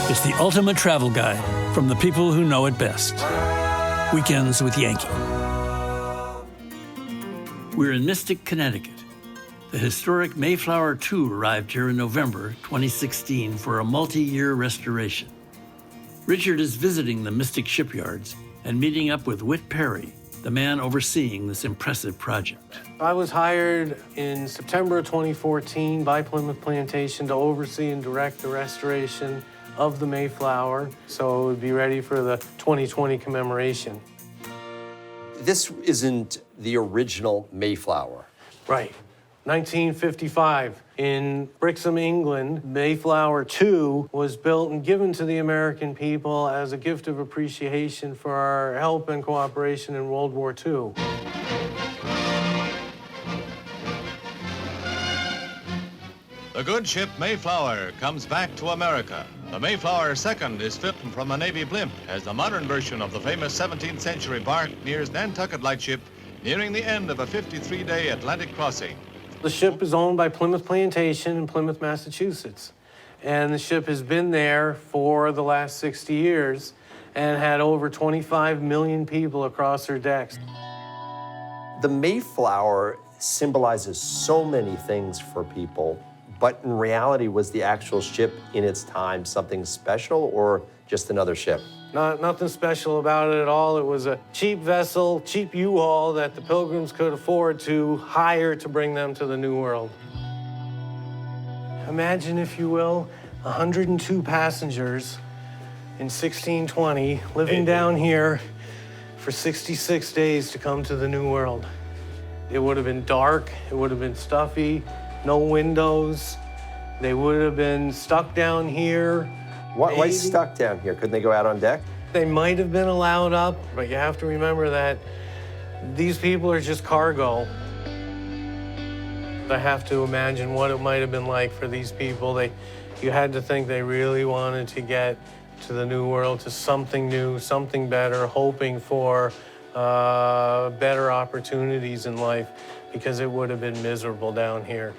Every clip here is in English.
It's the ultimate travel guide from the people who know it best. Weekends with Yankee. We're in Mystic, Connecticut. The historic Mayflower II arrived here in November 2016 for a multi-year restoration. Richard is visiting the Mystic shipyards and meeting up with Whitt Perry, the man overseeing this impressive project. I was hired in September of 2014 by Plymouth Plantation to oversee and direct the restoration of the Mayflower, so it would be ready for the 2020 commemoration. This isn't the original Mayflower. Right. 1955, in Brixham, England, Mayflower II was built and given to the American people as a gift of appreciation for our help and cooperation in World War II. The good ship Mayflower comes back to America. The Mayflower II is fit from a Navy blimp as the modern version of the famous 17th century bark nears Nantucket Lightship, nearing the end of a 53-day Atlantic crossing. The ship is owned by Plymouth Plantation in Plymouth, Massachusetts. And the ship has been there for the last 60 years and had over 25 million people across her decks. The Mayflower symbolizes so many things for people, but in reality, was the actual ship in its time something special or just another ship? Nothing special about it at all. It was a cheap vessel, cheap U-Haul that the Pilgrims could afford to hire to bring them to the New World. Imagine, if you will, 102 passengers in 1620 living down here for 66 days to come to the New World. It would have been dark, it would have been stuffy, no windows. They would have been stuck down here. Why stuck down here? Couldn't they go out on deck? They might have been allowed up, but you have to remember that these people are just cargo. I have to imagine what it might have been like for these people. You had to think they really wanted to get to the New World, to something new, something better, hoping for better opportunities in life, because it would have been miserable down here.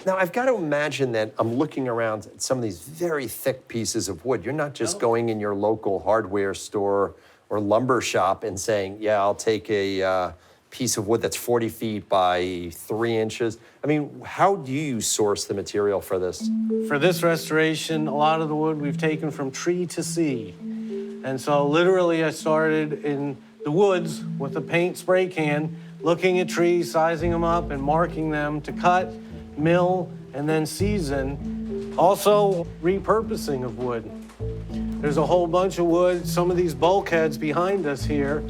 Now, I've got to imagine that I'm looking around at some of these very thick pieces of wood. You're not just going in your local hardware store or lumber shop and saying, yeah, I'll take a piece of wood that's 40 feet by 3 inches. I mean, how do you source the material for this? For this restoration, a lot of the wood we've taken from tree to sea. And so literally I started in the woods with a paint spray can, looking at trees, sizing them up and marking them to cut, mill, and then season. Also, repurposing of wood. There's a whole bunch of wood. Some of these bulkheads behind us here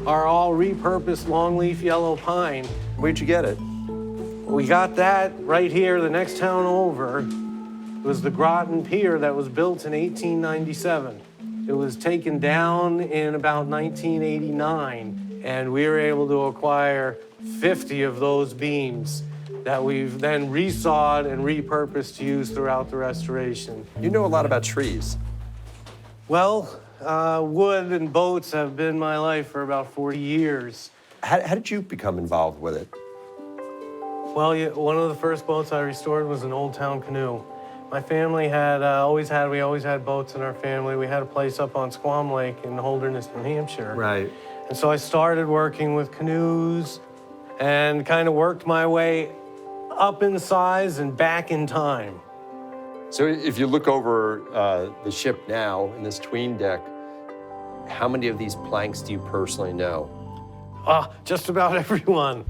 are all repurposed longleaf yellow pine. Where'd you get it? We got that right here, the next town over. It was the Groton Pier that was built in 1897. It was taken down in about 1989, and we were able to acquire 50 of those beams that we've then resawed and repurposed to use throughout the restoration. You know a lot about trees. Well, wood and boats have been my life for about 40 years. How did you become involved with it? Well, one of the first boats I restored was an old town canoe. My family had always had boats in our family. We had a place up on Squam Lake in Holderness, New Hampshire. Right. And so I started working with canoes and kind of worked my way up in size and back in time. So if you look over the ship now in this tween deck, how many of these planks do you personally know? Just about everyone.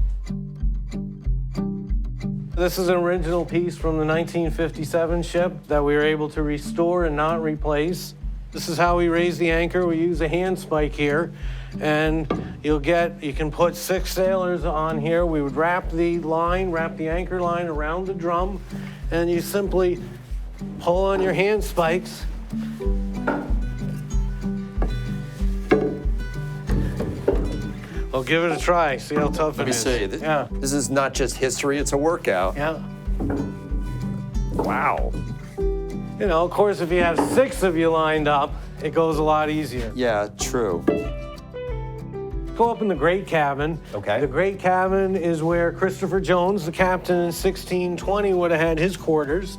This is an original piece from the 1957 ship that we were able to restore and not replace. This is how we raise the anchor. We use a hand spike here, and you can put 6 sailors on here. We would wrap the anchor line around the drum, and you simply pull on your hand spikes. Well, give it a try. See how tough it is. Let me see. This is not just history, it's a workout. Yeah. Wow. You know, of course, if you have 6 of you lined up, it goes a lot easier. Yeah, true. Go up in the great cabin. Okay. The great cabin is where Christopher Jones, the captain in 1620, would have had his quarters.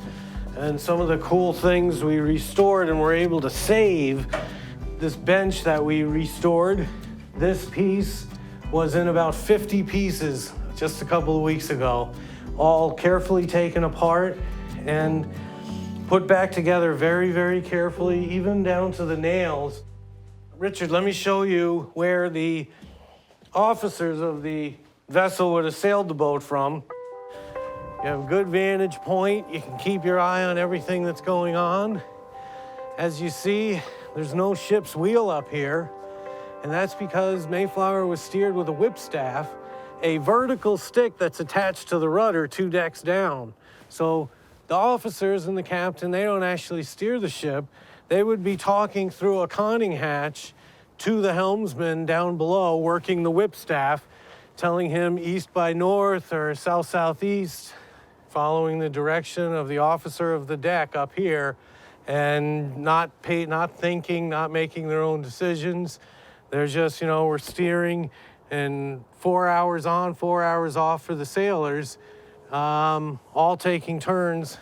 And some of the cool things we restored and were able to save, this bench that we restored, this piece was in about 50 pieces just a couple of weeks ago, all carefully taken apart and put back together very, very carefully, even down to the nails. Richard, let me show you where the officers of the vessel would have sailed the boat from. You have a good vantage point. You can keep your eye on everything that's going on. As you see, there's no ship's wheel up here, and that's because Mayflower was steered with a whipstaff, a vertical stick that's attached to the rudder 2 decks down. So the officers and the captain, they don't actually steer the ship. They would be talking through a conning hatch to the helmsman down below, working the whipstaff, telling him east by north or south-southeast, following the direction of the officer of the deck up here, and not thinking, not making their own decisions. They're just, we're steering, and 4 hours on, 4 hours off for the sailors, all taking turns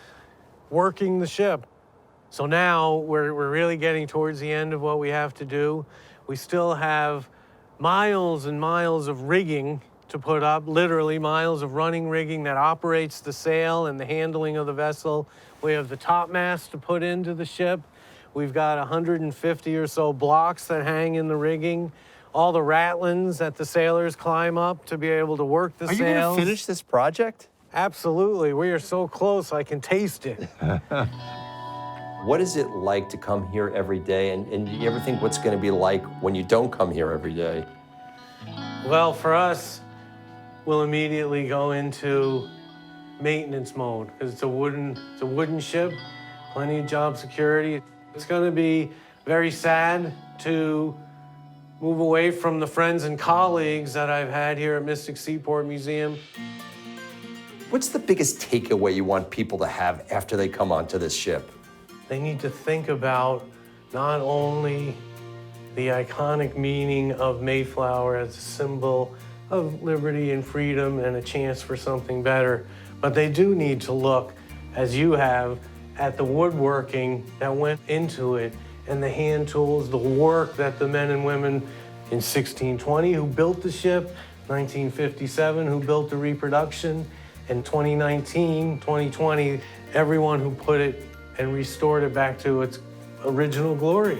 working the ship. So now we're really getting towards the end of what we have to do. We still have miles and miles of rigging to put up, literally miles of running rigging that operates the sail and the handling of the vessel. We have the topmast to put into the ship. We've got 150 or so blocks that hang in the rigging. All the ratlins that the sailors climb up to be able to work the sails. Are you going to finish this project? Absolutely. We are so close, I can taste it. What is it like to come here every day? And you ever think what's going to be like when you don't come here every day? Well, for us, we'll immediately go into maintenance mode because it's a wooden ship, plenty of job security. It's going to be very sad to move away from the friends and colleagues that I've had here at Mystic Seaport Museum. What's the biggest takeaway you want people to have after they come onto this ship? They need to think about not only the iconic meaning of Mayflower as a symbol of liberty and freedom and a chance for something better, but they do need to look, as you have, at the woodworking that went into it and the hand tools, the work that the men and women in 1620 who built the ship, 1957 who built the reproduction, and 2019, 2020, everyone who put it and restored it back to its original glory.